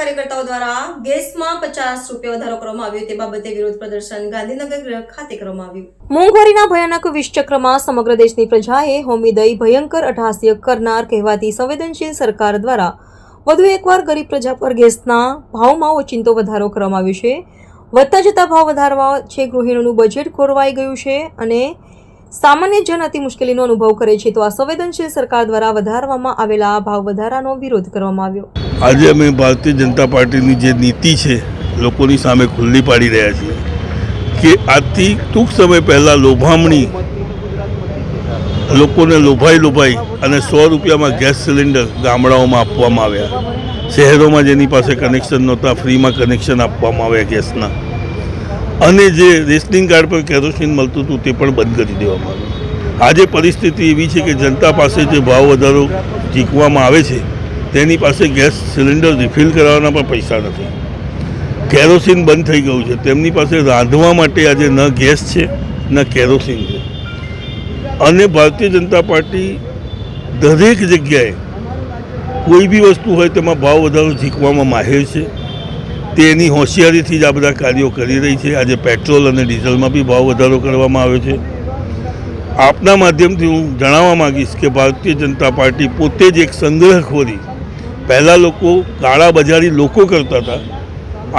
કાર્યકર્તાઓ દ્વારા ગેસમાં 50 રૂપિયા વધારો કરવામાં આવ્યો તે બાબતે વિરોધ પ્રદર્શન ગાંધીનગર ખાતે કરવામાં આવ્યું। મોંઘવારીના ભયાનક વિષચક્રમાં સમગ્ર દેશની પ્રજાએ હોમીદય ભયંકર અટ્ટહાસ્ય કરનાર કહેવાતી સંવેદનશીલ સરકાર દ્વારા વધુ એકવાર ગરીબ પ્રજા પર ગેસના ભાવમાં ઓચિંતો વધારો કરવામાં આવ્યો છે। વધતા જતા ભાવ વધારવા છે ગૃહિણીઓનું બજેટ ખોરવાઈ ગયું છે અને સામાન્ય જન અતિ મુશ્કેલીનો અનુભવ કરે છે, તો આ સંવેદનશીલ સરકાર દ્વારા વધારવામાં આવેલા ભાવ વધારાનો વિરોધ કરવામાં આવ્યો। આજે અમે ભારતીય જનતા પાર્ટીની જે નીતિ છે લોકોની સામે ખુલ્લી પાડી રહ્યા છીએ કે આજથી ટૂંક સમય પહેલાં લોભામણી લોકોને લોભાઈ અને 100 રૂપિયામાં ગેસ સિલિન્ડર ગામડાઓમાં આપવામાં આવ્યા। શહેરોમાં જેની પાસે કનેક્શન નહોતા ફ્રીમાં કનેક્શન આપવામાં આવ્યા ગેસના, અને જે રેશનિંગ કાર્ડ પર કેરોસીન મળતું હતું તે પણ બંધ કરી દેવામાં આવ્યું। આજે પરિસ્થિતિ એવી છે કે જનતા પાસે જે ભાવ વધારો ચીકવવામાં આવે છે તેની પાસે ગેસ સિલિન્ડર રિફિલ કરાવવાના પણ પૈસા નથી। કેરોસીન બંધ થઈ ગયું છે, તેમની પાસે રાંધવા માટે આજે ન ગેસ છે ન કેરોસીન છે। અને ભારતીય જનતા પાર્ટી દરેક જગ્યાએ કોઈ બી વસ્તુ હોય તેમાં ભાવ વધારો ચીકવવામાં માહિર છે। તેની હોશિયારીથી જ આ બધા કાર્યો કરી રહી છે। આજે પેટ્રોલ અને ડીઝલમાં બી ભાવ વધારો કરવામાં આવ્યો છે। આપના માધ્યમથી હું જણાવવા માગીશ કે ભારતીય જનતા પાર્ટી પોતે જ એક સંગ્રહખોરી, પહેલાં લોકો કાળાબજારી લોકો કરતા હતા,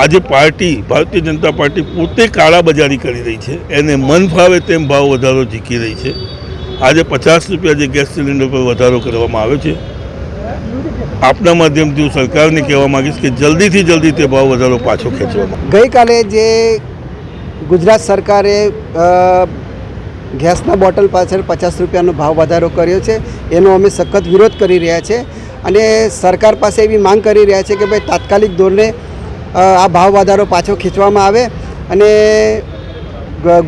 આજે ભારતીય જનતા પાર્ટી પોતે કાળાબજારી કરી રહી છે। એને મન ફાવે તેમ ભાવ વધારો ઝીકી રહી છે। આજે 50 રૂપિયા જે ગેસ સિલિન્ડર પર વધારો કરવામાં આવ્યો છે, આપના માધ્યમથી હું સરકારને કહેવા માગીશ કે જલ્દીથી જલ્દી તે ભાવ વધારો પાછો ખેંચવામાં। ગઈકાલે જે ગુજરાત સરકારે ગેસના બોટલ પાછળ 50 રૂપિયાનો ભાવ વધારો કર્યો છે એનો અમે સખત વિરોધ કરી રહ્યા છે અને સરકાર પાસે એવી માંગ કરી રહ્યા છે કે ભાઈ તાત્કાલિક ધોરણે આ ભાવ વધારો પાછો ખેંચવામાં આવે અને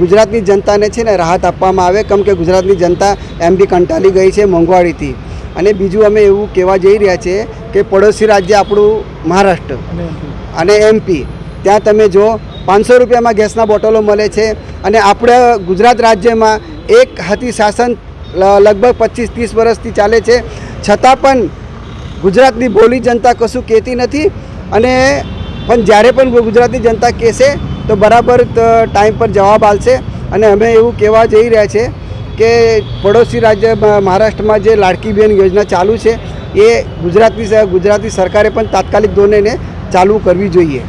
ગુજરાતની જનતાને છે ને રાહત આપવામાં આવે, કેમ કે ગુજરાતની જનતા એમ બી કંટાળી ગઈ છે મોંઘવારીથી। અને બીજું અમે એવું કહેવા જઈ રહ્યા છીએ કે પડોશી રાજ્ય આપણું મહારાષ્ટ્ર અને એમપી, ત્યાં તમે જો 500 રૂપિયામાં ગેસના બોટલો મળે છે અને આપણે ગુજરાત રાજ્યમાં એક હાથી શાસન લગભગ 25-30 વર્ષથી ચાલે છે, છતાં પણ ગુજરાતની ભોળી જનતા કશું કહેતી નથી। અને પણ જ્યારે પણ ગુજરાતની જનતા કહેશે તો બરાબર ટાઈમ પર જવાબ આપશે। અને અમે એવું કહેવા જઈ રહ્યા છીએ કે પડોશી રાજ્ય મહારાષ્ટ્રમાં જે લાડકી બહેન યોજના ચાલુ છે એ ગુજરાતની સરકારે પણ તાત્કાલિક ધોરણે ચાલુ કરવી જોઈએ।